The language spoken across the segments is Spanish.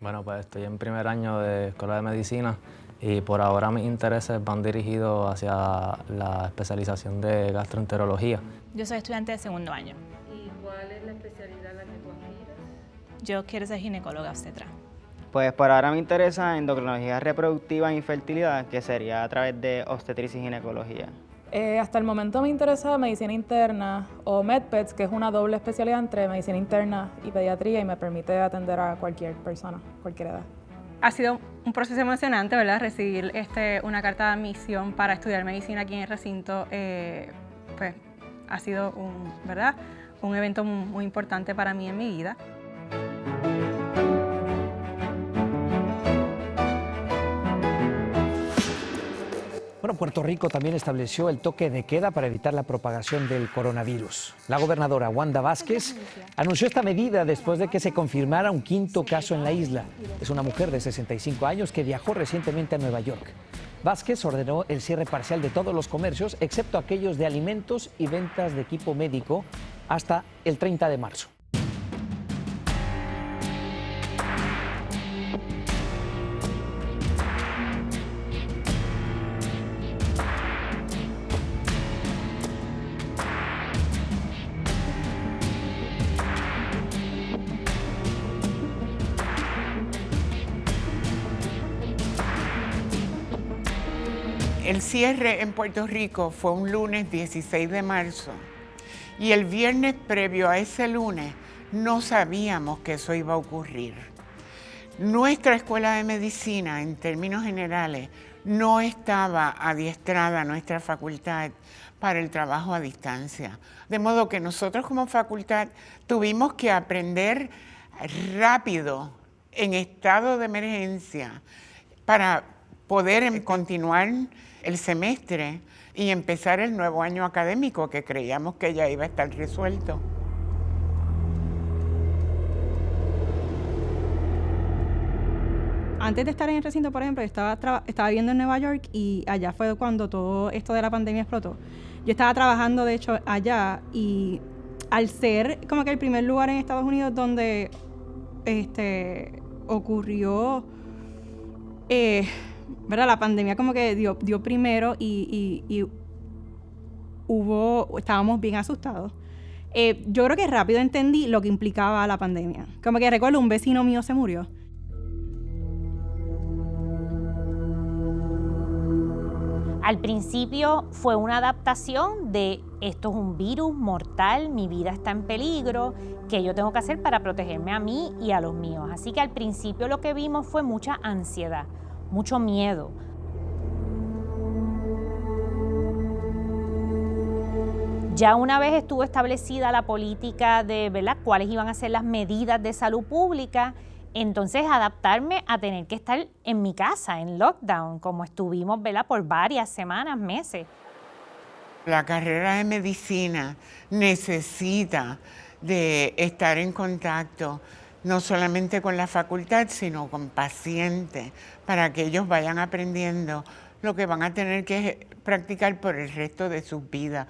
Bueno, pues estoy en primer año de Escuela de Medicina y por ahora mis intereses van dirigidos hacia la especialización de gastroenterología. Yo soy estudiante de segundo año. ¿Y cuál es la especialidad a la que tú aspiras? Yo quiero ser ginecóloga obstetra. Pues por ahora me interesa endocrinología reproductiva e infertilidad, que sería a través de obstetricia y ginecología. Hasta el momento me interesa medicina interna o MedPeds, que es una doble especialidad entre medicina interna y pediatría y me permite atender a cualquier persona, cualquier edad. Ha sido un proceso emocionante, ¿verdad? Recibir una carta de admisión para estudiar medicina aquí en el recinto, pues ha sido un evento muy importante para mí en mi vida. Bueno, Puerto Rico también estableció el toque de queda para evitar la propagación del coronavirus. La gobernadora Wanda Vázquez anunció esta medida después de que se confirmara un quinto caso en la isla. Es una mujer de 65 años que viajó recientemente a Nueva York. Vázquez ordenó el cierre parcial de todos los comercios, excepto aquellos de alimentos y ventas de equipo médico, hasta el 30 de marzo. El cierre en Puerto Rico fue un lunes 16 de marzo y el viernes previo a ese lunes no sabíamos que eso iba a ocurrir. Nuestra escuela de medicina, en términos generales, no estaba adiestrada, nuestra facultad, para el trabajo a distancia. De modo que nosotros como facultad tuvimos que aprender rápido, en estado de emergencia, para poder continuar el semestre y empezar el nuevo año académico, que creíamos que ya iba a estar resuelto. Antes de estar en el recinto, por ejemplo, estaba viviendo en Nueva York y allá fue cuando todo esto de la pandemia explotó. Yo estaba trabajando, de hecho, allá y al ser como que el primer lugar en Estados Unidos donde ocurrió la pandemia, como que dio primero y estábamos bien asustados. Yo creo que rápido entendí lo que implicaba la pandemia. Como que recuerdo, un vecino mío se murió. Al principio fue una adaptación de esto es un virus mortal, mi vida está en peligro, ¿qué yo tengo que hacer para protegerme a mí y a los míos? Así que al principio lo que vimos fue mucha ansiedad, mucho miedo. Ya una vez estuvo establecida la política de, ¿verdad?, cuáles iban a ser las medidas de salud pública, entonces adaptarme a tener que estar en mi casa, en lockdown, como estuvimos, ¿verdad?, por varias semanas, meses. La carrera de medicina necesita de estar en contacto no solamente con la facultad, sino con pacientes, para que ellos vayan aprendiendo lo que van a tener que practicar por el resto de sus vidas.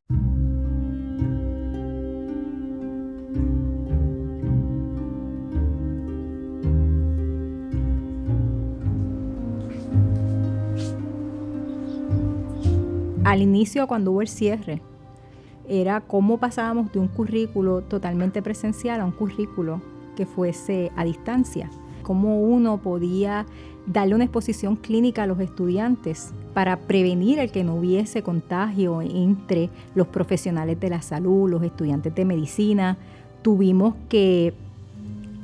Al inicio, cuando hubo el cierre, era cómo pasábamos de un currículo totalmente presencial a un currículo que fuese a distancia. Cómo uno podía darle una exposición clínica a los estudiantes para prevenir el que no hubiese contagio entre los profesionales de la salud, los estudiantes de medicina. Tuvimos que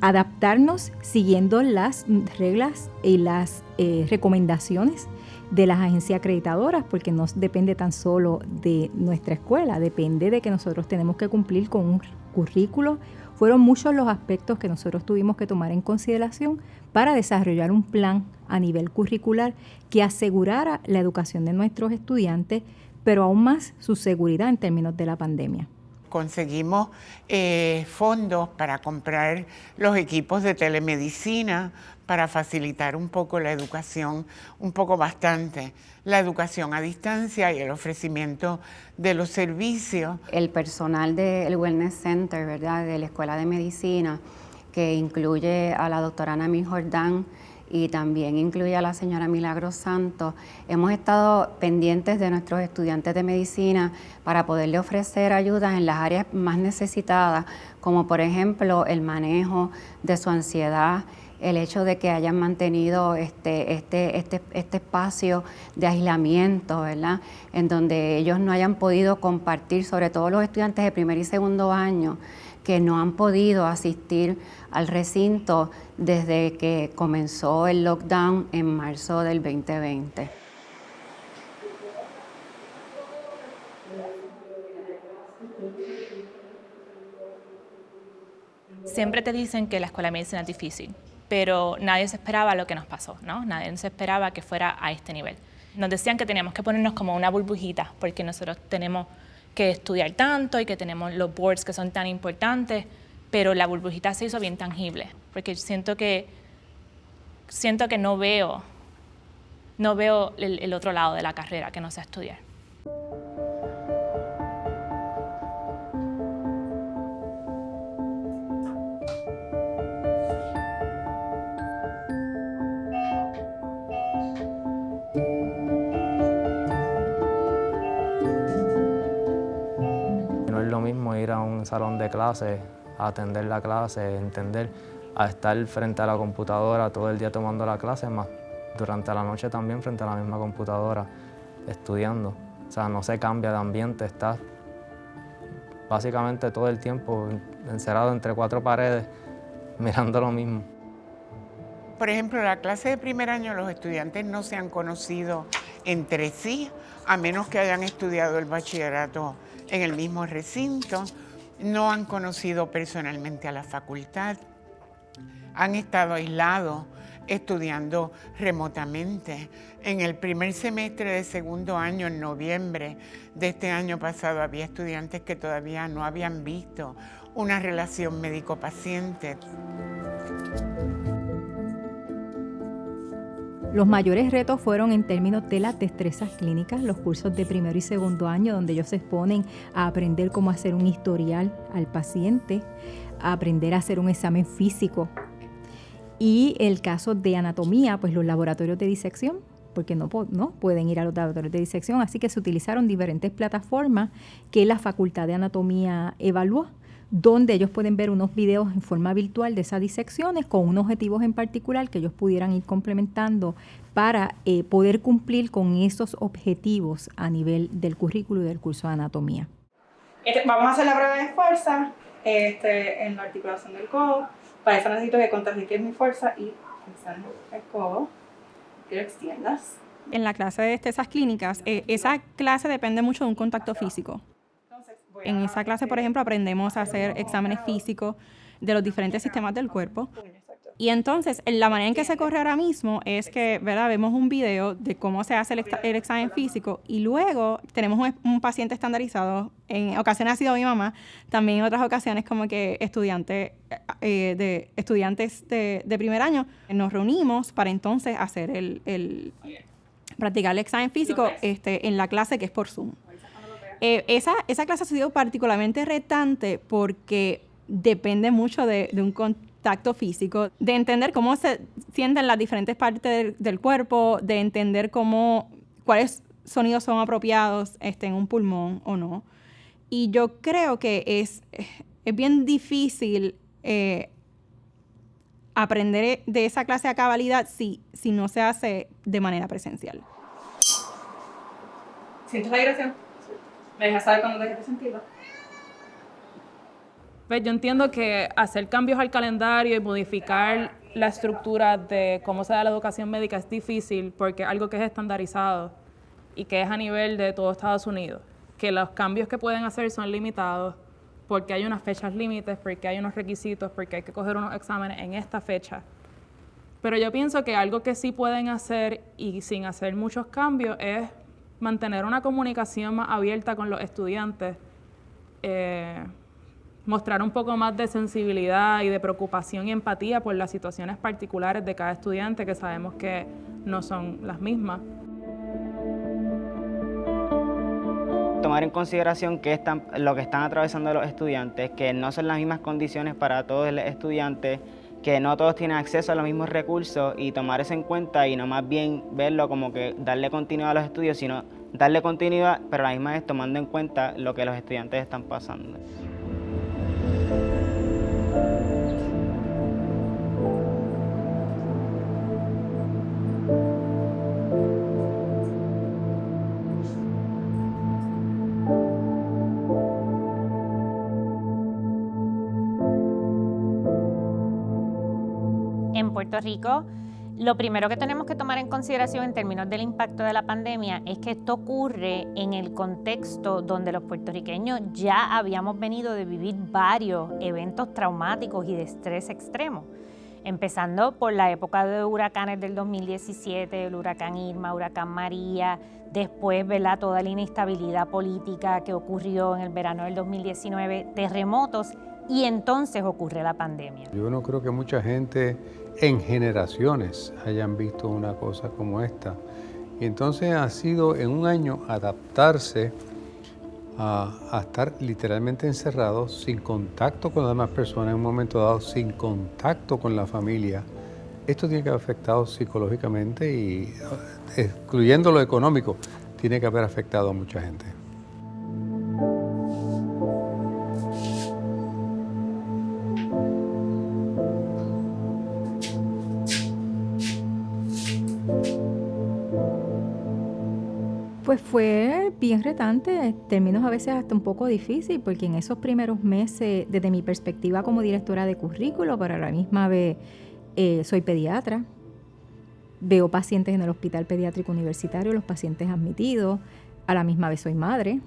adaptarnos siguiendo las reglas y las recomendaciones de las agencias acreditadoras, porque no depende tan solo de nuestra escuela, depende de que nosotros tenemos que cumplir con un currículo. Fueron muchos los aspectos que nosotros tuvimos que tomar en consideración para desarrollar un plan a nivel curricular que asegurara la educación de nuestros estudiantes, pero aún más su seguridad en términos de la pandemia. Conseguimos fondos para comprar los equipos de telemedicina para facilitar un poco la educación, bastante, la educación a distancia y el ofrecimiento de los servicios. El personal del Wellness Center, ¿verdad?, de la Escuela de Medicina, que incluye a la doctora Anamí Jordán y también incluye a la señora Milagros Santos. Hemos estado pendientes de nuestros estudiantes de medicina para poderle ofrecer ayudas en las áreas más necesitadas, como por ejemplo el manejo de su ansiedad, el hecho de que hayan mantenido este espacio de aislamiento, ¿verdad?, en donde ellos no hayan podido compartir, sobre todo los estudiantes de primer y segundo año, que no han podido asistir al recinto desde que comenzó el lockdown en marzo del 2020. Siempre te dicen que la escuela de medicina es difícil, pero nadie se esperaba lo que nos pasó, ¿no? Nadie se esperaba que fuera a este nivel. Nos decían que teníamos que ponernos como una burbujita, porque nosotros tenemos que estudiar tanto y que tenemos los boards que son tan importantes, pero la burbujita se hizo bien tangible, porque siento que no veo el otro lado de la carrera, que no sea estudiar. No es lo mismo ir a un salón de clase, a atender la clase, entender, a estar frente a la computadora todo el día tomando la clase, más durante la noche también frente a la misma computadora estudiando. O sea, no se cambia de ambiente, estás básicamente todo el tiempo encerrado entre cuatro paredes mirando lo mismo. Por ejemplo, la clase de primer año los estudiantes no se han conocido entre sí, a menos que hayan estudiado el bachillerato en el mismo recinto, no han conocido personalmente a la facultad, han estado aislados estudiando remotamente. En el primer semestre de segundo año, en noviembre de este año pasado, había estudiantes que todavía no habían visto una relación médico-paciente. Los mayores retos fueron en términos de las destrezas clínicas, los cursos de primero y segundo año, donde ellos se exponen a aprender cómo hacer un historial al paciente, a aprender a hacer un examen físico. Y el caso de anatomía, pues los laboratorios de disección, porque no pueden ir a los laboratorios de disección, así que se utilizaron diferentes plataformas que la Facultad de Anatomía evaluó, donde ellos pueden ver unos videos en forma virtual de esas disecciones con unos objetivos en particular que ellos pudieran ir complementando para poder cumplir con esos objetivos a nivel del currículo y del curso de anatomía. Vamos a hacer la prueba de fuerza en la articulación del codo. Para eso necesito que contrarrestes mi fuerza y extiendas el codo, que lo extiendas. En la clase de destrezas clínicas, esa clase depende mucho de un contacto físico. En esa clase, por ejemplo, aprendemos a hacer exámenes físicos de los diferentes sistemas del cuerpo. Y entonces, la manera en que se corre ahora mismo es que, ¿verdad?, vemos un video de cómo se hace el examen físico y luego tenemos un paciente estandarizado. En ocasiones ha sido mi mamá, también en otras ocasiones como que estudiantes de primer año. Nos reunimos para entonces hacer practicar el examen físico en la clase que es por Zoom. Esa clase ha sido particularmente retante porque depende mucho de un contacto físico, de entender cómo se sienten las diferentes partes del cuerpo, de entender cuáles sonidos son apropiados en un pulmón o no. Y yo creo que es bien difícil aprender de esa clase a cabalidad si no se hace de manera presencial. ¿Sientes la vibración? ¿Me dejas saber cuando dejes de sentirlo? Pues yo entiendo que hacer cambios al calendario y modificar la estructura de cómo se da la educación médica es difícil porque es algo que es estandarizado y que es a nivel de todo Estados Unidos. Que los cambios que pueden hacer son limitados porque hay unas fechas límites, porque hay unos requisitos, porque hay que coger unos exámenes en esta fecha. Pero yo pienso que algo que sí pueden hacer y sin hacer muchos cambios es mantener una comunicación más abierta con los estudiantes, mostrar un poco más de sensibilidad y de preocupación y empatía por las situaciones particulares de cada estudiante, que sabemos que no son las mismas. tomar en consideración lo que están atravesando los estudiantes, que no son las mismas condiciones para todos los estudiantes, que no todos tienen acceso a los mismos recursos, y tomar eso en cuenta y no más bien verlo como que darle continuidad a los estudios, sino darle continuidad, pero a la misma vez tomando en cuenta lo que los estudiantes están pasando. En Puerto Rico, lo primero que tenemos que tomar en consideración en términos del impacto de la pandemia es que esto ocurre en el contexto donde los puertorriqueños ya habíamos venido de vivir varios eventos traumáticos y de estrés extremo, empezando por la época de huracanes del 2017, el huracán Irma, huracán María, después, ¿verdad?, toda la inestabilidad política que ocurrió en el verano del 2019, terremotos, y entonces ocurre la pandemia. Yo no creo que mucha gente en generaciones hayan visto una cosa como esta. Y entonces ha sido en un año adaptarse a estar literalmente encerrados, sin contacto con las demás personas en un momento dado, sin contacto con la familia. Esto tiene que haber afectado psicológicamente y, excluyendo lo económico, tiene que haber afectado a mucha gente. Pues fue bien retante, en términos a veces hasta un poco difícil, porque en esos primeros meses, desde mi perspectiva como directora de currículo, pero a la misma vez soy pediatra, veo pacientes en el Hospital Pediátrico Universitario, los pacientes admitidos, a la misma vez soy madre,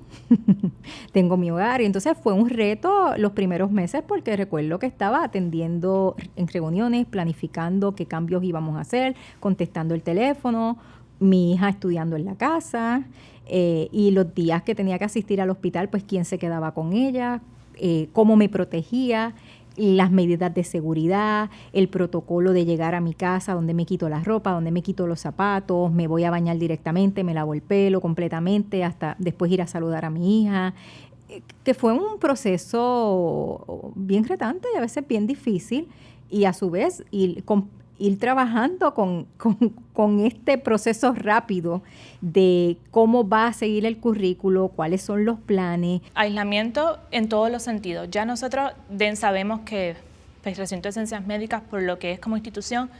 tengo mi hogar, y entonces fue un reto los primeros meses, porque recuerdo que estaba atendiendo en reuniones, planificando qué cambios íbamos a hacer, contestando el teléfono, mi hija estudiando en la casa, y los días que tenía que asistir al hospital, pues quién se quedaba con ella, cómo me protegía, las medidas de seguridad, el protocolo de llegar a mi casa, donde me quito la ropa, donde me quito los zapatos, me voy a bañar directamente, me lavo el pelo completamente, hasta después ir a saludar a mi hija, que fue un proceso bien retante y a veces bien difícil, y a su vez ir trabajando con este proceso rápido de cómo va a seguir el currículo, cuáles son los planes. Aislamiento en todos los sentidos. Ya nosotros sabemos que el recinto de ciencias médicas, por lo que es como institución,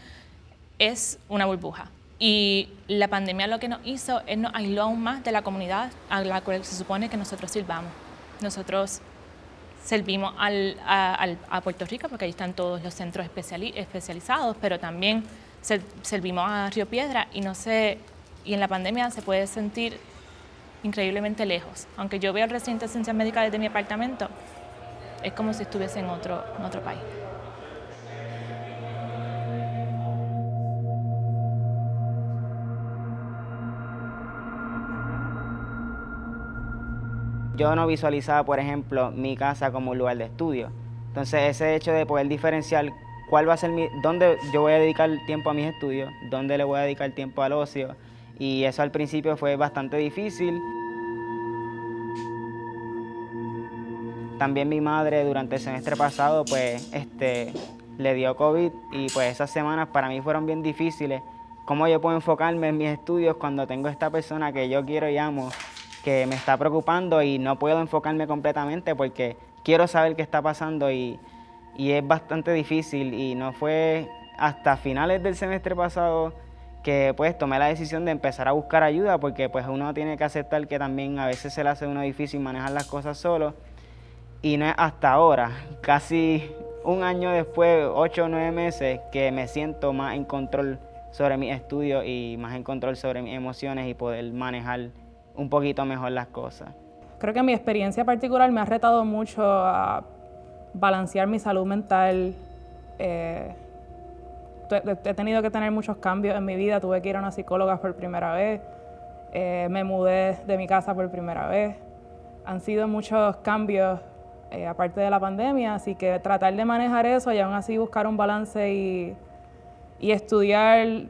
es una burbuja. Y la pandemia lo que nos hizo es nos aisló aún más de la comunidad a la cual se supone que nosotros sirvamos. Nosotros servimos a Puerto Rico, porque ahí están todos los centros especializados, pero también servimos a Río Piedra, y en la pandemia se puede sentir increíblemente lejos. Aunque yo veo el recinto de ciencias médicas desde mi apartamento, es como si estuviese en otro país. Yo no visualizaba, por ejemplo, mi casa como un lugar de estudio. Entonces, ese hecho de poder diferenciar cuál va a ser dónde yo voy a dedicar tiempo a mis estudios, dónde le voy a dedicar tiempo al ocio, y eso al principio fue bastante difícil. También mi madre durante el semestre pasado, pues, le dio COVID, y pues esas semanas para mí fueron bien difíciles. ¿Cómo yo puedo enfocarme en mis estudios cuando tengo esta persona que yo quiero y amo, que me está preocupando, y no puedo enfocarme completamente porque quiero saber qué está pasando, y es bastante difícil? Y no fue hasta finales del semestre pasado que pues tomé la decisión de empezar a buscar ayuda, porque pues uno tiene que aceptar que también a veces se le hace a uno difícil manejar las cosas solo, y no es hasta ahora, casi un año después, 8 o 9 meses, que me siento más en control sobre mis estudios y más en control sobre mis emociones y poder manejar un poquito mejor las cosas. Creo que mi experiencia particular me ha retado mucho a balancear mi salud mental. He tenido que tener muchos cambios en mi vida. Tuve que ir a una psicóloga por primera vez. Me mudé de mi casa por primera vez. Han sido muchos cambios aparte de la pandemia, así que tratar de manejar eso y aún así buscar un balance y estudiar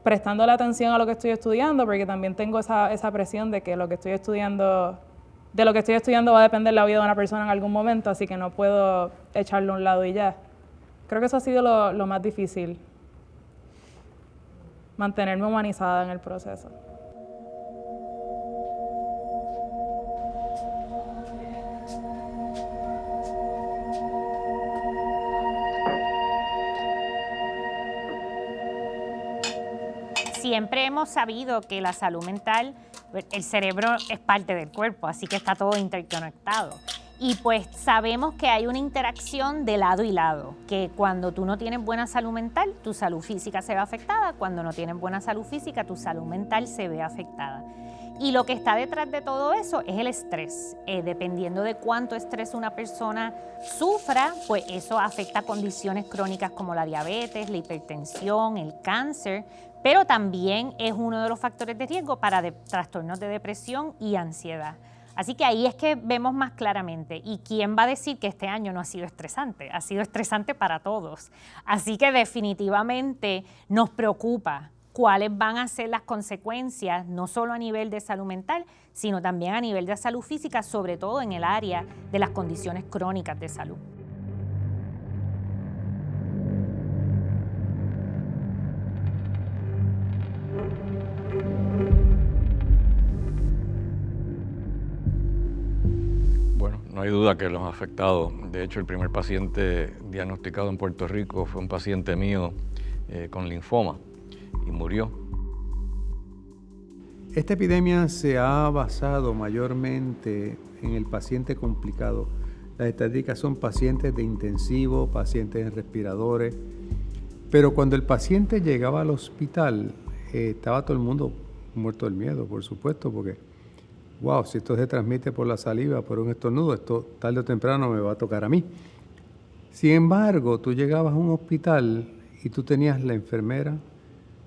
prestando la atención a lo que estoy estudiando, porque también tengo esa presión de que lo que estoy estudiando de lo que estoy estudiando va a depender la vida de una persona en algún momento, así que no puedo echarlo a un lado y ya. Creo que eso ha sido lo más difícil, mantenerme humanizada en el proceso. Siempre hemos sabido que la salud mental, el cerebro es parte del cuerpo, así que está todo interconectado. Y pues sabemos que hay una interacción de lado y lado, que cuando tú no tienes buena salud mental, tu salud física se ve afectada, cuando no tienes buena salud física, tu salud mental se ve afectada. Y lo que está detrás de todo eso es el estrés. Dependiendo de cuánto estrés una persona sufra, pues eso afecta condiciones crónicas como la diabetes, la hipertensión, el cáncer, pero también es uno de los factores de riesgo para trastornos de depresión y ansiedad. Así que ahí es que vemos más claramente. ¿Y quién va a decir que este año no ha sido estresante? Ha sido estresante para todos. Así que definitivamente nos preocupa cuáles van a ser las consecuencias, no solo a nivel de salud mental, sino también a nivel de salud física, sobre todo en el área de las condiciones crónicas de salud. Bueno, no hay duda que los ha afectado. De hecho, el primer paciente diagnosticado en Puerto Rico fue un paciente mío con linfoma y murió. Esta epidemia se ha basado mayormente en el paciente complicado. Las estadísticas son pacientes de intensivo, pacientes en respiradores, pero cuando el paciente llegaba al hospital, estaba todo el mundo muerto del miedo, por supuesto, porque wow, si esto se transmite por la saliva, por un estornudo, esto tarde o temprano me va a tocar a mí. Sin embargo, tú llegabas a un hospital y tú tenías la enfermera,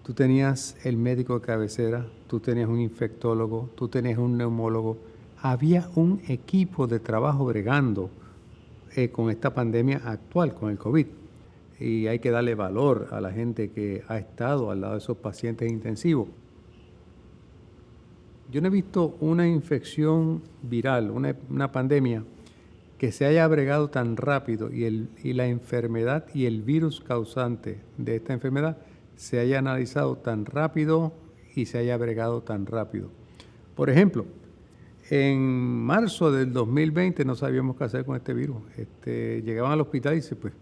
tú tenías el médico de cabecera, tú tenías un infectólogo, tú tenías un neumólogo. Había un equipo de trabajo bregando con esta pandemia actual, con el COVID. Y hay que darle valor a la gente que ha estado al lado de esos pacientes intensivos. Yo no he visto una infección viral, una pandemia, que se haya bregado tan rápido y la enfermedad y el virus causante de esta enfermedad se haya analizado tan rápido y se haya bregado tan rápido. Por ejemplo, en marzo del 2020 no sabíamos qué hacer con este virus. Llegaban al hospital y dicen, pues,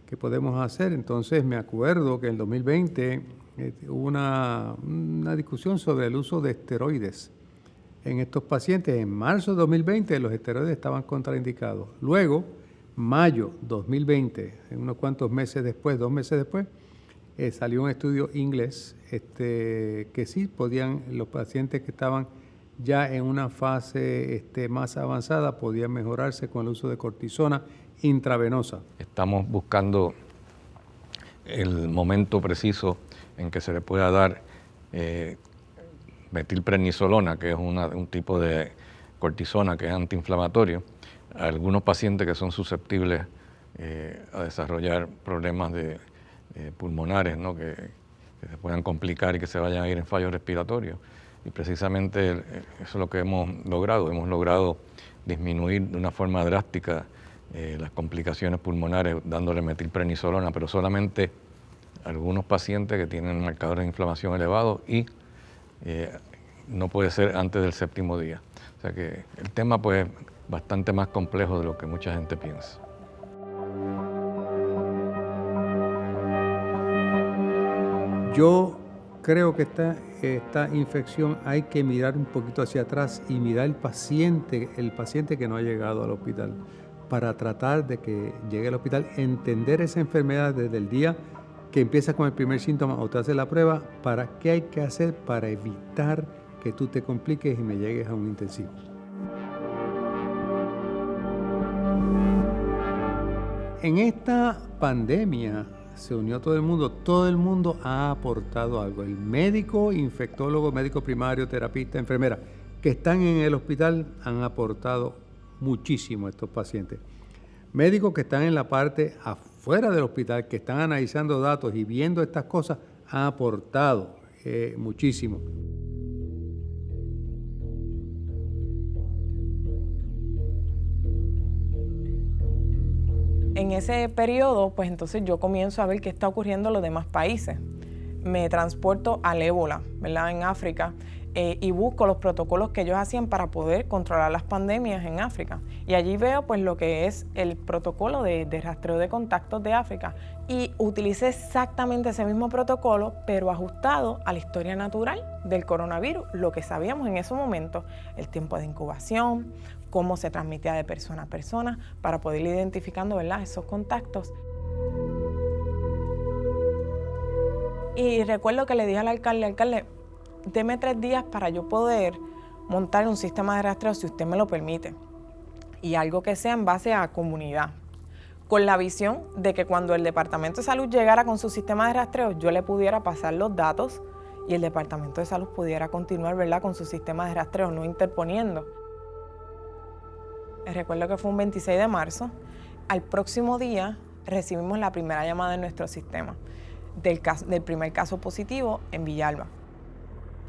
¿qué podemos hacer? Entonces me acuerdo que en el 2020 hubo una discusión sobre el uso de esteroides en estos pacientes. En marzo de 2020 los esteroides estaban contraindicados. Luego, mayo 2020, unos cuantos meses después, 2 meses después, salió un estudio inglés que sí podían, los pacientes que estaban ya en una fase más avanzada, podían mejorarse con el uso de cortisona intravenosa. Estamos buscando el momento preciso en que se le pueda dar metilprednisolona, que es un tipo de cortisona que es antiinflamatorio, a algunos pacientes que son susceptibles a desarrollar problemas pulmonares, ¿no? que se puedan complicar y que se vayan a ir en fallos respiratorios. Y precisamente eso es lo que hemos logrado. Hemos logrado disminuir de una forma drástica las complicaciones pulmonares dándole metilprednisolona, pero solamente algunos pacientes que tienen marcadores de inflamación elevados y no puede ser antes del 7º día. O sea que el tema pues es bastante más complejo de lo que mucha gente piensa. Yo creo que esta infección hay que mirar un poquito hacia atrás y mirar el paciente que no ha llegado al hospital, para tratar de que llegue al hospital, entender esa enfermedad desde el día que empieza con el primer síntoma o te hace la prueba, para qué hay que hacer para evitar que tú te compliques y me llegues a un intensivo. En esta pandemia se unió todo el mundo ha aportado algo. El médico, infectólogo, médico primario, terapista, enfermera, que están en el hospital han aportado muchísimo a estos pacientes. Médicos que están en la parte afuera del hospital, que están analizando datos y viendo estas cosas, han aportado muchísimo. En ese periodo, pues entonces yo comienzo a ver qué está ocurriendo en los demás países. Me transporto al ébola, ¿verdad?, en África, y busco los protocolos que ellos hacían para poder controlar las pandemias en África. Y allí veo pues lo que es el protocolo de rastreo de contactos de África. Y utilicé exactamente ese mismo protocolo, pero ajustado a la historia natural del coronavirus, lo que sabíamos en ese momento, el tiempo de incubación, cómo se transmitía de persona a persona, para poder ir identificando, ¿verdad?, esos contactos. Y recuerdo que le dije al alcalde, deme 3 días para yo poder montar un sistema de rastreo si usted me lo permite. Y algo que sea en base a comunidad, con la visión de que cuando el Departamento de Salud llegara con su sistema de rastreo, yo le pudiera pasar los datos y el Departamento de Salud pudiera continuar, ¿verdad?, con su sistema de rastreo, no interponiendo. Recuerdo que fue un 26 de marzo. Al próximo día recibimos la primera llamada en nuestro sistema del primer caso positivo en Villalba.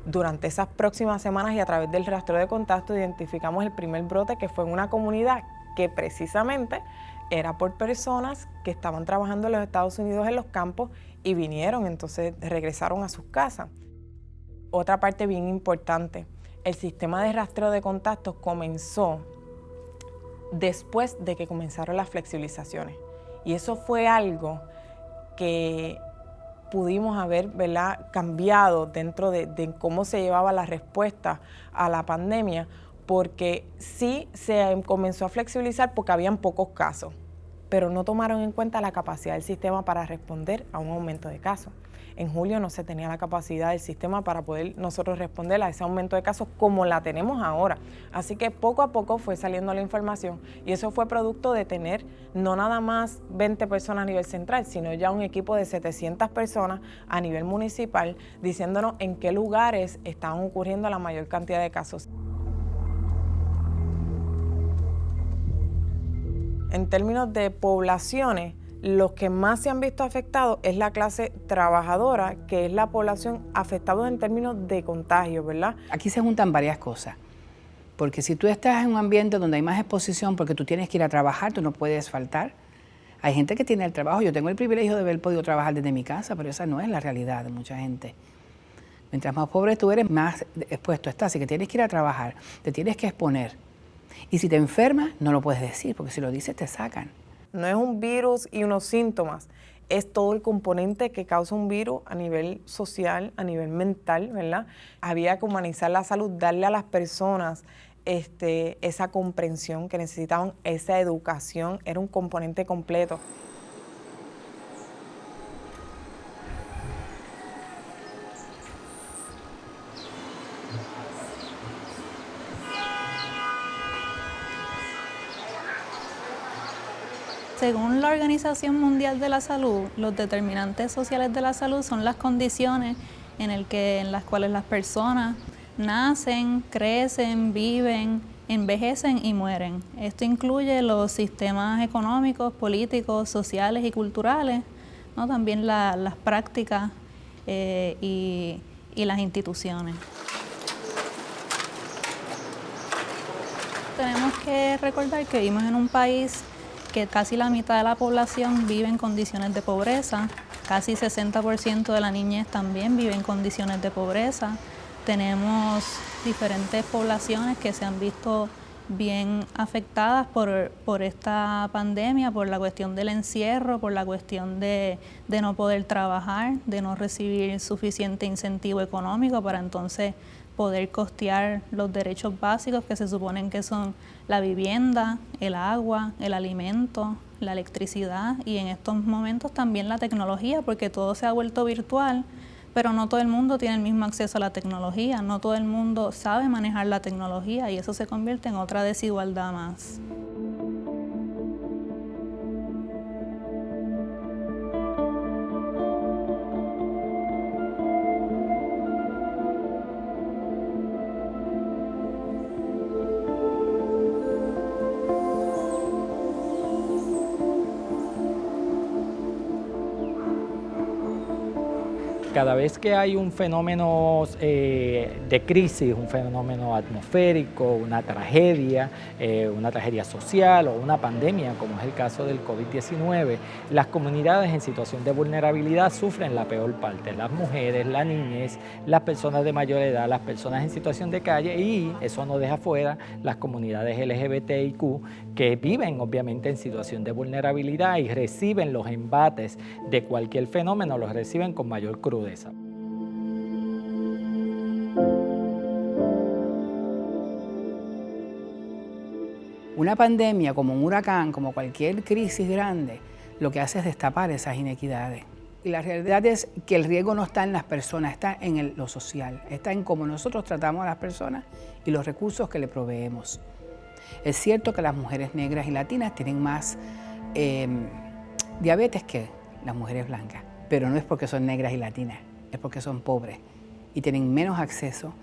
Durante esas próximas semanas y a través del rastreo de contacto identificamos el primer brote, que fue en una comunidad que precisamente era por personas que estaban trabajando en los Estados Unidos en los campos y vinieron, entonces regresaron a sus casas. Otra parte bien importante, el sistema de rastreo de contactos comenzó después de que comenzaron las flexibilizaciones. Y eso fue algo que pudimos haber, ¿verdad?, cambiado dentro de cómo se llevaba la respuesta a la pandemia, porque sí se comenzó a flexibilizar porque habían pocos casos, pero no tomaron en cuenta la capacidad del sistema para responder a un aumento de casos. En julio no se tenía la capacidad del sistema para poder nosotros responder a ese aumento de casos como la tenemos ahora. Así que poco a poco fue saliendo la información y eso fue producto de tener no nada más 20 personas a nivel central, sino ya un equipo de 700 personas a nivel municipal diciéndonos en qué lugares estaban ocurriendo la mayor cantidad de casos. En términos de poblaciones, los que más se han visto afectados es la clase trabajadora, que es la población afectada en términos de contagio, ¿verdad? Aquí se juntan varias cosas, porque si tú estás en un ambiente donde hay más exposición porque tú tienes que ir a trabajar, tú no puedes faltar. Hay gente que tiene el trabajo, yo tengo el privilegio de haber podido trabajar desde mi casa, pero esa no es la realidad de mucha gente. Mientras más pobre tú eres, más expuesto estás, así que tienes que ir a trabajar, te tienes que exponer. Y si te enfermas, no lo puedes decir, porque si lo dices te sacan. No es un virus y unos síntomas, es todo el componente que causa un virus a nivel social, a nivel mental, ¿verdad? Había que humanizar la salud, darle a las personas esa comprensión que necesitaban, esa educación, era un componente completo. Según la Organización Mundial de la Salud, los determinantes sociales de la salud son las condiciones en las cuales las personas nacen, crecen, viven, envejecen y mueren. Esto incluye los sistemas económicos, políticos, sociales y culturales, ¿no? También las prácticas y las instituciones. Tenemos que recordar que vivimos en un país que casi la mitad de la población vive en condiciones de pobreza, casi 60% de la niñez también vive en condiciones de pobreza. Tenemos diferentes poblaciones que se han visto bien afectadas por esta pandemia, por la cuestión del encierro, por la cuestión de no poder trabajar, de no recibir suficiente incentivo económico para entonces poder costear los derechos básicos que se suponen que son la vivienda, el agua, el alimento, la electricidad y en estos momentos también la tecnología, porque todo se ha vuelto virtual, pero no todo el mundo tiene el mismo acceso a la tecnología, no todo el mundo sabe manejar la tecnología y eso se convierte en otra desigualdad más. cada vez que hay un fenómeno de crisis, un fenómeno atmosférico, una tragedia social o una pandemia, como es el caso del COVID-19, las comunidades en situación de vulnerabilidad sufren la peor parte. Las mujeres, la niñez, las personas de mayor edad, las personas en situación de calle, y eso no deja fuera las comunidades LGBTIQ que viven obviamente en situación de vulnerabilidad y reciben los embates de cualquier fenómeno, los reciben con mayor crudeza. Una pandemia, como un huracán, como cualquier crisis grande, lo que hace es destapar esas inequidades. Y la realidad es que el riesgo no está en las personas, está en lo social, está en cómo nosotros tratamos a las personas y los recursos que le proveemos. Es cierto que las mujeres negras y latinas tienen más diabetes que las mujeres blancas, pero no es porque son negras y latinas, es porque son pobres y tienen menos acceso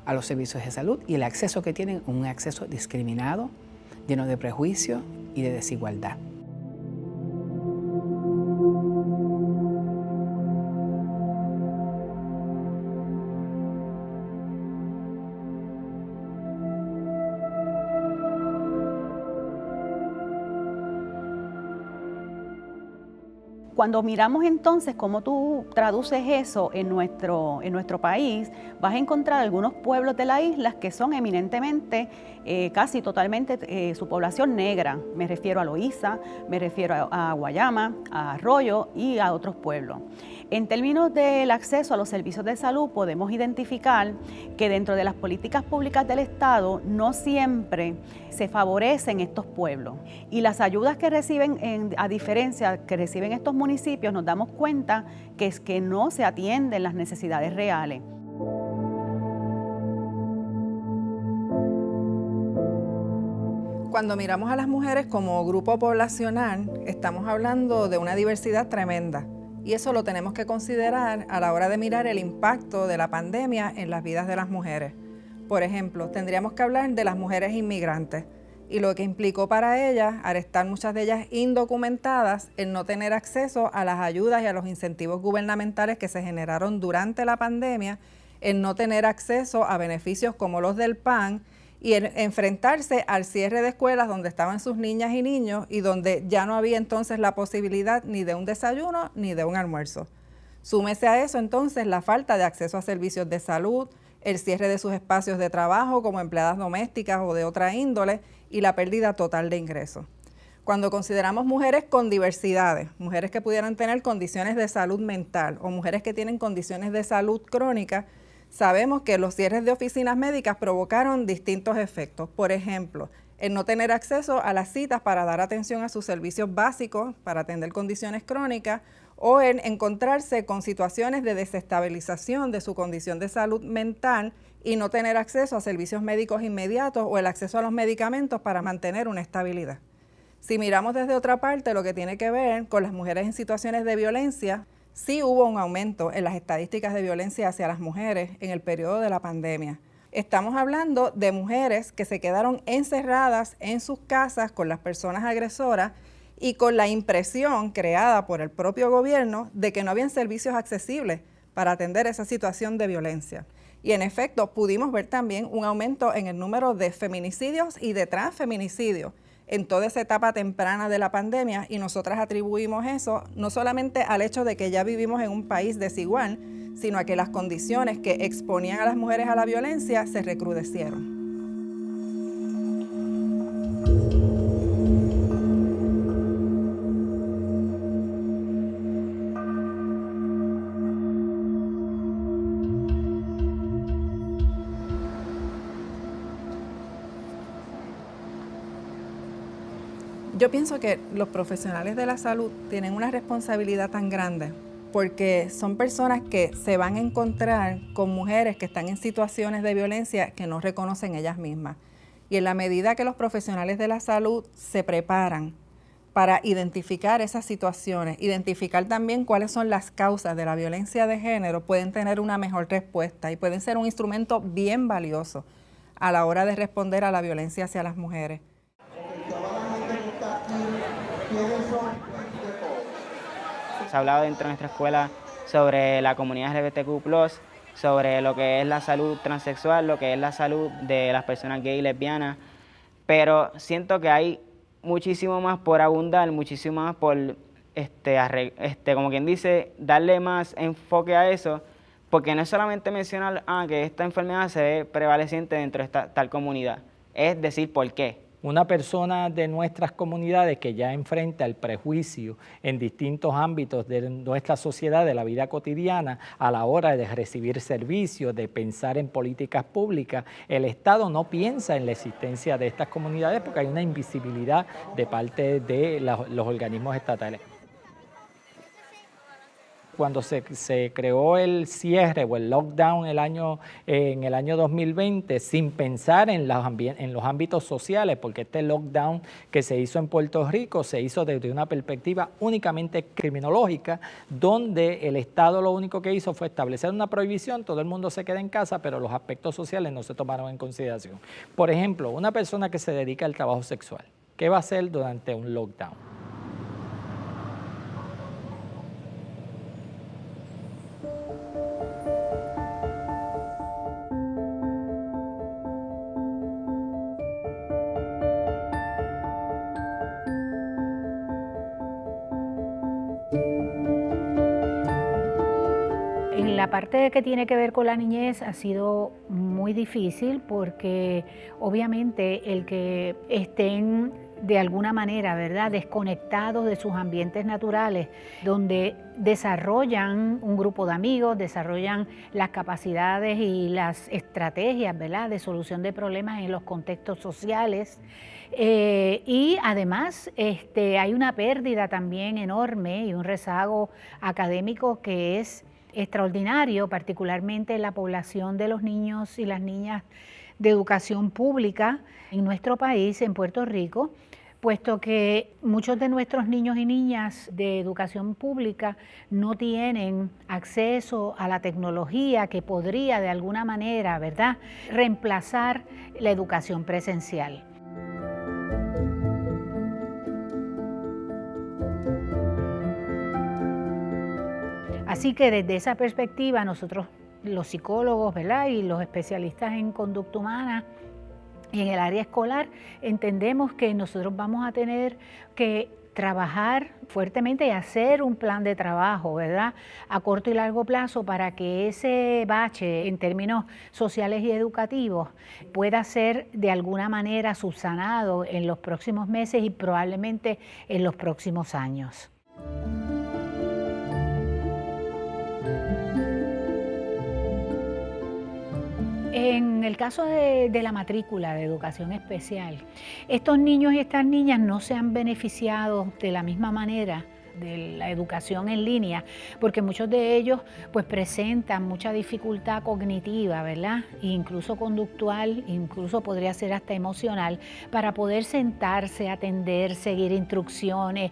a los servicios de salud, y el acceso que tienen es un acceso discriminado, lleno de prejuicios y de desigualdad. Cuando miramos entonces cómo tú traduces eso en nuestro país, vas a encontrar algunos pueblos de la isla que son eminentemente, casi totalmente su población negra. Me refiero a Loíza, me refiero a Guayama, a Arroyo y a otros pueblos. En términos del acceso a los servicios de salud, podemos identificar que dentro de las políticas públicas del Estado no siempre se favorecen estos pueblos. Y las ayudas que reciben, a diferencia que reciben estos municipios, nos damos cuenta que es que no se atienden las necesidades reales. Cuando miramos a las mujeres como grupo poblacional, estamos hablando de una diversidad tremenda. Y eso lo tenemos que considerar a la hora de mirar el impacto de la pandemia en las vidas de las mujeres. Por ejemplo, tendríamos que hablar de las mujeres inmigrantes y lo que implicó para ellas, al estar muchas de ellas indocumentadas, el no tener acceso a las ayudas y a los incentivos gubernamentales que se generaron durante la pandemia, el no tener acceso a beneficios como los del PAN, y enfrentarse al cierre de escuelas donde estaban sus niñas y niños y donde ya no había entonces la posibilidad ni de un desayuno ni de un almuerzo. Súmese a eso entonces la falta de acceso a servicios de salud, el cierre de sus espacios de trabajo como empleadas domésticas o de otra índole y la pérdida total de ingresos. Cuando consideramos mujeres con diversidades, mujeres que pudieran tener condiciones de salud mental o mujeres que tienen condiciones de salud crónica, sabemos que los cierres de oficinas médicas provocaron distintos efectos. Por ejemplo, el no tener acceso a las citas para dar atención a sus servicios básicos para atender condiciones crónicas, o el encontrarse con situaciones de desestabilización de su condición de salud mental y no tener acceso a servicios médicos inmediatos o el acceso a los medicamentos para mantener una estabilidad. Si miramos desde otra parte lo que tiene que ver con las mujeres en situaciones de violencia, sí hubo un aumento en las estadísticas de violencia hacia las mujeres en el periodo de la pandemia. Estamos hablando de mujeres que se quedaron encerradas en sus casas con las personas agresoras y con la impresión creada por el propio gobierno de que no habían servicios accesibles para atender esa situación de violencia. Y en efecto, pudimos ver también un aumento en el número de feminicidios y de transfeminicidios en toda esa etapa temprana de la pandemia, y nosotras atribuimos eso no solamente al hecho de que ya vivimos en un país desigual, sino a que las condiciones que exponían a las mujeres a la violencia se recrudecieron. Yo pienso que los profesionales de la salud tienen una responsabilidad tan grande porque son personas que se van a encontrar con mujeres que están en situaciones de violencia que no reconocen ellas mismas. Y en la medida que los profesionales de la salud se preparan para identificar esas situaciones, identificar también cuáles son las causas de la violencia de género, pueden tener una mejor respuesta y pueden ser un instrumento bien valioso a la hora de responder a la violencia hacia las mujeres. Se ha hablado dentro de nuestra escuela sobre la comunidad LGBTQ+, sobre lo que es la salud transexual, lo que es la salud de las personas gay y lesbianas, pero siento que hay muchísimo más por abundar, muchísimo más por, como quien dice, darle más enfoque a eso, porque no es solamente mencionar que esta enfermedad se ve prevaleciente dentro de tal comunidad, es decir por qué. Una persona de nuestras comunidades que ya enfrenta el prejuicio en distintos ámbitos de nuestra sociedad, de la vida cotidiana, a la hora de recibir servicios, de pensar en políticas públicas, el Estado no piensa en la existencia de estas comunidades porque hay una invisibilidad de parte de los organismos estatales. Cuando se creó el cierre o el lockdown en el año 2020, sin pensar en los ámbitos sociales, porque este lockdown que se hizo en Puerto Rico se hizo desde una perspectiva únicamente criminológica, donde el Estado lo único que hizo fue establecer una prohibición, todo el mundo se queda en casa, pero los aspectos sociales no se tomaron en consideración. Por ejemplo, una persona que se dedica al trabajo sexual, ¿qué va a hacer durante un lockdown? La parte que tiene que ver con la niñez ha sido muy difícil porque obviamente el que estén de alguna manera, ¿verdad?, desconectados de sus ambientes naturales, donde desarrollan un grupo de amigos, desarrollan las capacidades y las estrategias, ¿verdad?, de solución de problemas en los contextos sociales. Y además hay una pérdida también enorme y un rezago académico que es extraordinario, particularmente en la población de los niños y las niñas de educación pública en nuestro país, en Puerto Rico, puesto que muchos de nuestros niños y niñas de educación pública no tienen acceso a la tecnología que podría de alguna manera, ¿verdad?, reemplazar la educación presencial. Así que desde esa perspectiva nosotros, los psicólogos, ¿verdad?, y los especialistas en conducta humana y en el área escolar, entendemos que nosotros vamos a tener que trabajar fuertemente y hacer un plan de trabajo, ¿verdad?, a corto y largo plazo para que ese bache en términos sociales y educativos pueda ser de alguna manera subsanado en los próximos meses y probablemente en los próximos años. En el caso de la matrícula de educación especial, estos niños y estas niñas no se han beneficiado de la misma manera de la educación en línea, porque muchos de ellos pues presentan mucha dificultad cognitiva, ¿verdad?, e incluso conductual, incluso podría ser hasta emocional, para poder sentarse, atender, seguir instrucciones,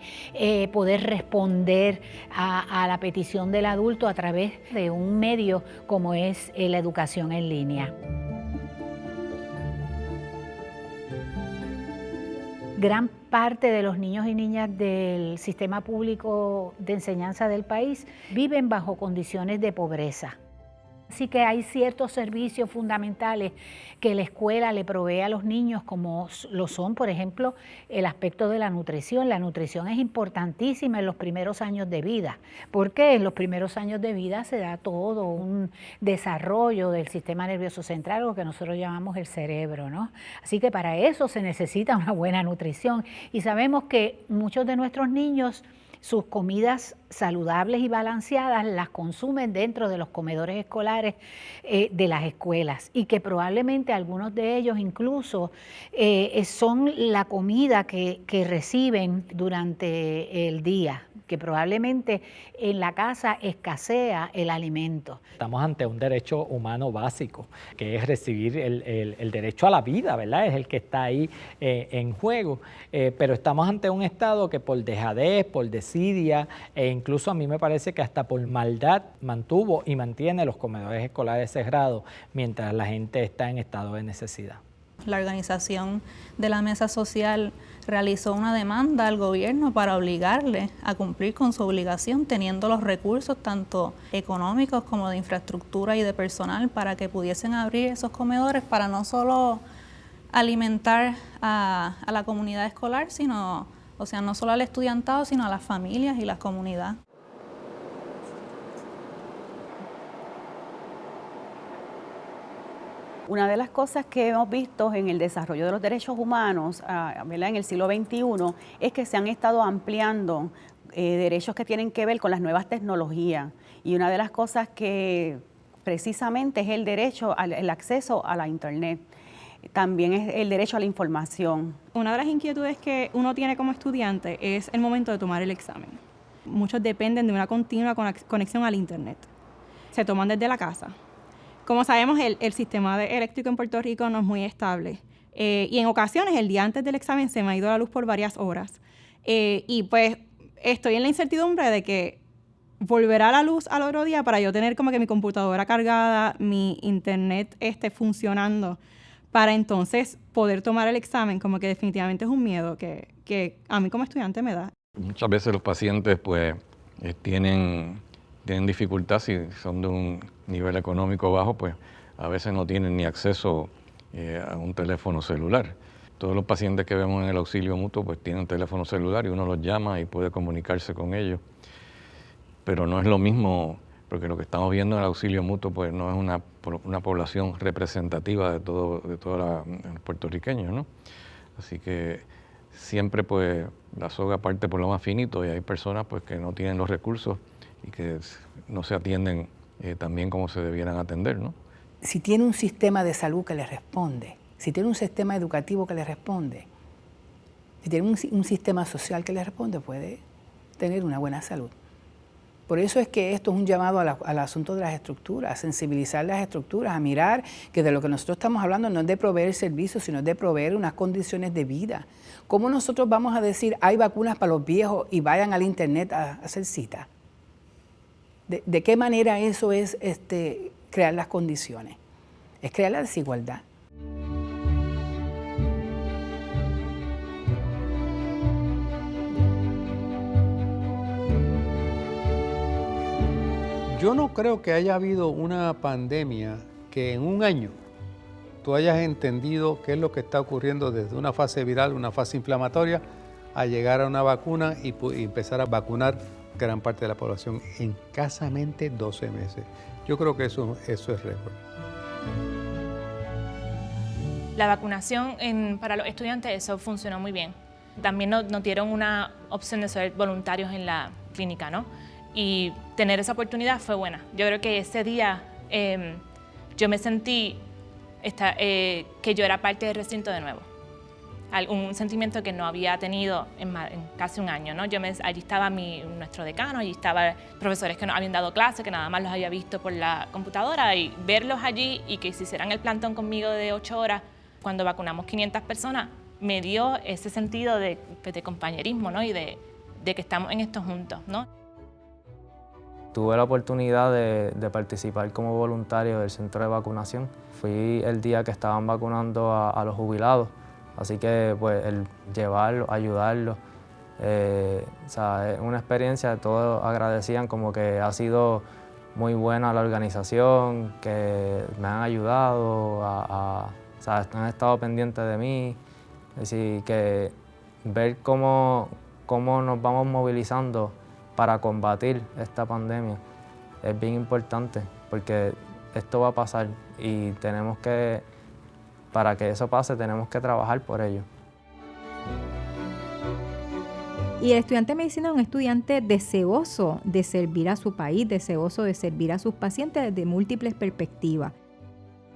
poder responder a la petición del adulto a través de un medio como es la educación en línea. Gran parte de los niños y niñas del sistema público de enseñanza del país viven bajo condiciones de pobreza. Así que hay ciertos servicios fundamentales que la escuela le provee a los niños, como lo son, por ejemplo, el aspecto de la nutrición. La nutrición es importantísima en los primeros años de vida, porque en los primeros años de vida se da todo un desarrollo del sistema nervioso central, lo que nosotros llamamos el cerebro, ¿no? Así que para eso se necesita una buena nutrición. Y sabemos que muchos de nuestros niños, sus comidas saludables y balanceadas las consumen dentro de los comedores escolares de las escuelas, y que probablemente algunos de ellos incluso son la comida que reciben durante el día, que probablemente en la casa escasea el alimento. Estamos ante un derecho humano básico, que es recibir el derecho a la vida, ¿verdad? Es el que está ahí en juego, pero estamos ante un Estado que por dejadez, por desidia, e incluso a mí me parece que hasta por maldad mantuvo y mantiene los comedores escolares cerrados mientras la gente está en estado de necesidad. La organización de la mesa social realizó una demanda al gobierno para obligarle a cumplir con su obligación, teniendo los recursos tanto económicos como de infraestructura y de personal para que pudiesen abrir esos comedores para no solo alimentar a la comunidad escolar, sino, o sea, no solo al estudiantado, sino a las familias y la comunidad. Una de las cosas que hemos visto en el desarrollo de los derechos humanos, ¿verdad?, en el siglo XXI, es que se han estado ampliando derechos que tienen que ver con las nuevas tecnologías. Y una de las cosas que precisamente es el derecho al acceso a la Internet. También es el derecho a la información. Una de las inquietudes que uno tiene como estudiante es el momento de tomar el examen. Muchos dependen de una continua conexión al Internet. Se toman desde la casa. Como sabemos, el sistema eléctrico en Puerto Rico no es muy estable. Y en ocasiones, el día antes del examen, se me ha ido la luz por varias horas. Y pues estoy en la incertidumbre de que volverá la luz al otro día para yo tener como que mi computadora cargada, mi internet funcionando, para entonces poder tomar el examen. Como que definitivamente es un miedo que a mí como estudiante me da. Muchas veces los pacientes pues tienen dificultad, si son de un nivel económico bajo, pues a veces no tienen ni acceso a un teléfono celular. Todos los pacientes que vemos en el auxilio mutuo pues tienen teléfono celular y uno los llama y puede comunicarse con ellos. Pero no es lo mismo, porque lo que estamos viendo en el auxilio mutuo pues no es una población representativa de todos los puertorriqueños, ¿no? Así que siempre pues la soga parte por lo más finito y hay personas pues que no tienen los recursos y que no se atienden también como se debieran atender, ¿no? Si tiene un sistema de salud que le responde, si tiene un sistema educativo que le responde, si tiene un sistema social que le responde, puede tener una buena salud. Por eso es que esto es un llamado al asunto de las estructuras, a sensibilizar las estructuras, a mirar que de lo que nosotros estamos hablando no es de proveer servicios, sino de proveer unas condiciones de vida. ¿Cómo nosotros vamos a decir hay vacunas para los viejos y vayan al internet a hacer cita? ¿De qué manera eso es crear las condiciones? Es crear la desigualdad. Yo no creo que haya habido una pandemia que en un año tú hayas entendido qué es lo que está ocurriendo desde una fase viral, una fase inflamatoria, a llegar a una vacuna y empezar a vacunar gran parte de la población en escasamente 12 meses. Yo creo que eso es récord. La vacunación para los estudiantes, eso funcionó muy bien. También nos dieron una opción de ser voluntarios en la clínica, ¿no? Y tener esa oportunidad fue buena. Yo creo que ese día yo me sentí que yo era parte del recinto de nuevo. Un sentimiento que no había tenido en casi un año, ¿no? Allí estaba nuestro decano, allí estaban profesores que nos habían dado clases, que nada más los había visto por la computadora, y verlos allí y que se hicieran el plantón conmigo de 8 horas, cuando vacunamos 500 personas, me dio ese sentido de compañerismo, ¿no? Y de que estamos en esto juntos, ¿no? Tuve la oportunidad de participar como voluntario del centro de vacunación. Fui el día que estaban vacunando a los jubilados. Así que pues el llevarlo, ayudarlo, o sea, es una experiencia, todos agradecían como que ha sido muy buena la organización, que me han ayudado, o sea, han estado pendientes de mí, así que ver cómo nos vamos movilizando para combatir esta pandemia es bien importante, porque esto va a pasar y tenemos que, para que eso pase, tenemos que trabajar por ello. Y el estudiante de medicina es un estudiante deseoso de servir a su país, deseoso de servir a sus pacientes desde múltiples perspectivas.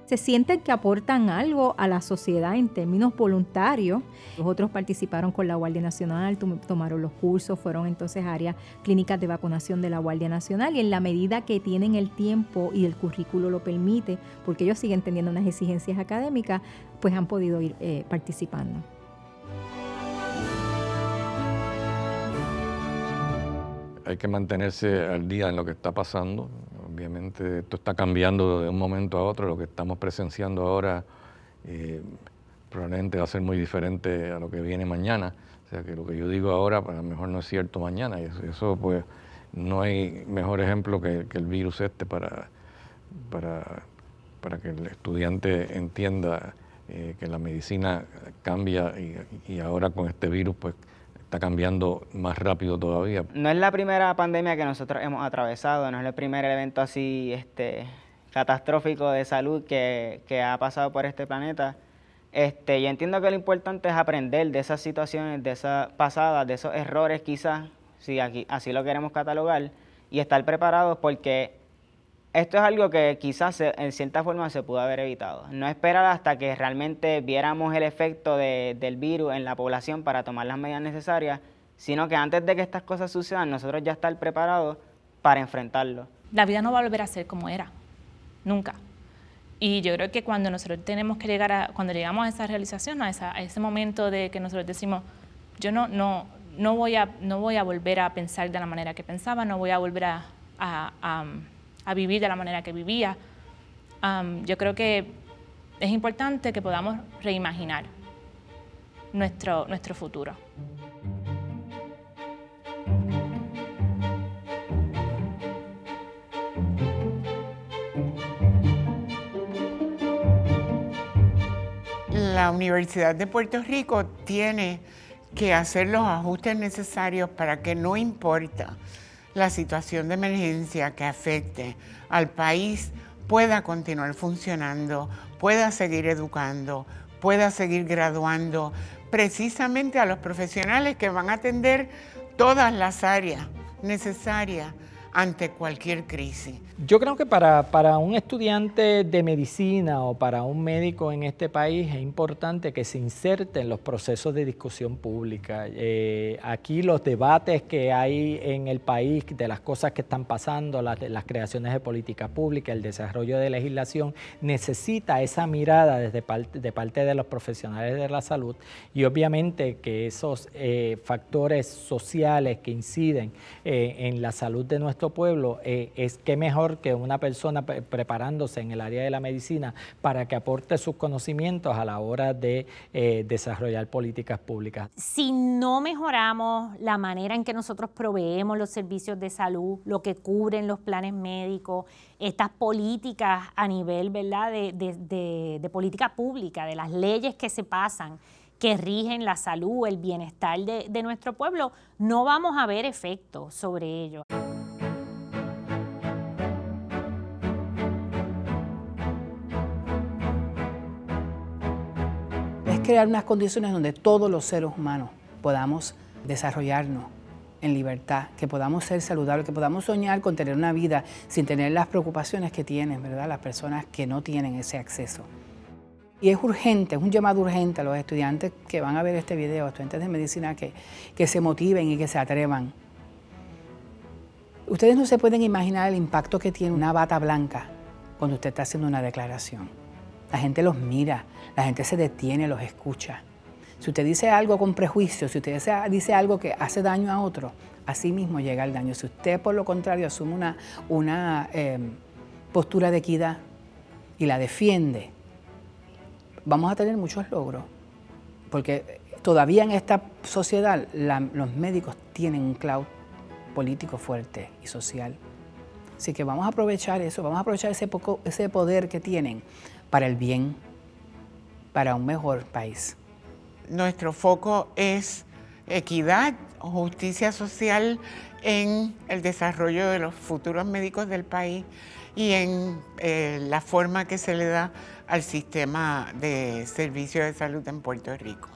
Se sienten que aportan algo a la sociedad en términos voluntarios. Los otros participaron con la Guardia Nacional, tomaron los cursos, fueron entonces a áreas clínicas de vacunación de la Guardia Nacional, y en la medida que tienen el tiempo y el currículo lo permite, porque ellos siguen teniendo unas exigencias académicas, pues han podido ir participando. Hay que mantenerse al día en lo que está pasando. Obviamente esto está cambiando de un momento a otro. Lo que estamos presenciando ahora probablemente va a ser muy diferente a lo que viene mañana. O sea, que lo que yo digo ahora, pues, a lo mejor no es cierto mañana. Y eso pues, no hay mejor ejemplo que el virus para que el estudiante entienda que la medicina cambia y ahora con este virus, pues, está cambiando más rápido todavía. No es la primera pandemia que nosotros hemos atravesado, no es el primer evento así catastrófico de salud que ha pasado por este planeta. Yo entiendo que lo importante es aprender de esas situaciones, de esas pasadas, de esos errores quizás, si así lo queremos catalogar, y estar preparados porque esto es algo que quizás en cierta forma se pudo haber evitado. No esperar hasta que realmente viéramos el efecto del virus en la población para tomar las medidas necesarias, sino que antes de que estas cosas sucedan, nosotros ya estar preparados para enfrentarlo. La vida no va a volver a ser como era, nunca. Y yo creo que cuando nosotros tenemos que cuando llegamos a esa realización, a ese momento de que nosotros decimos, yo no voy a volver a pensar de la manera que pensaba, no voy a volver a vivir de la manera que vivía. Yo creo que es importante que podamos reimaginar nuestro futuro. La Universidad de Puerto Rico tiene que hacer los ajustes necesarios para que no importa la situación de emergencia que afecte al país, pueda continuar funcionando, pueda seguir educando, pueda seguir graduando precisamente a los profesionales que van a atender todas las áreas necesarias ante cualquier crisis. Yo creo que para un estudiante de medicina o para un médico en este país es importante que se inserte en los procesos de discusión pública. Aquí los debates que hay en el país de las cosas que están pasando, las creaciones de política pública, el desarrollo de legislación, necesita esa mirada de parte de los profesionales de la salud y obviamente que esos factores sociales que inciden en la salud de nuestro pueblo, es que mejor que una persona preparándose en el área de la medicina para que aporte sus conocimientos a la hora de desarrollar políticas públicas. Si no mejoramos la manera en que nosotros proveemos los servicios de salud, lo que cubren los planes médicos, estas políticas a nivel, ¿verdad?, de política pública, de las leyes que se pasan, que rigen la salud, el bienestar de nuestro pueblo, no vamos a ver efectos sobre ello. Es crear unas condiciones donde todos los seres humanos podamos desarrollarnos en libertad, que podamos ser saludables, que podamos soñar con tener una vida sin tener las preocupaciones que tienen, ¿verdad?, las personas que no tienen ese acceso. Y es urgente, es un llamado urgente a los estudiantes que van a ver este video, estudiantes de medicina, que se motiven y que se atrevan. Ustedes no se pueden imaginar el impacto que tiene una bata blanca cuando usted está haciendo una declaración. La gente los mira, la gente se detiene, los escucha. Si usted dice algo con prejuicio, si usted dice algo que hace daño a otro, así mismo llega el daño. Si usted, por lo contrario, asume una postura de equidad y la defiende, vamos a tener muchos logros. Porque todavía en esta sociedad los médicos tienen un clout político fuerte y social. Así que vamos a aprovechar eso, vamos a aprovechar ese poder que tienen para el bien, para un mejor país. Nuestro foco es equidad, justicia social en el desarrollo de los futuros médicos del país y en la forma que se le da al sistema de servicios de salud en Puerto Rico.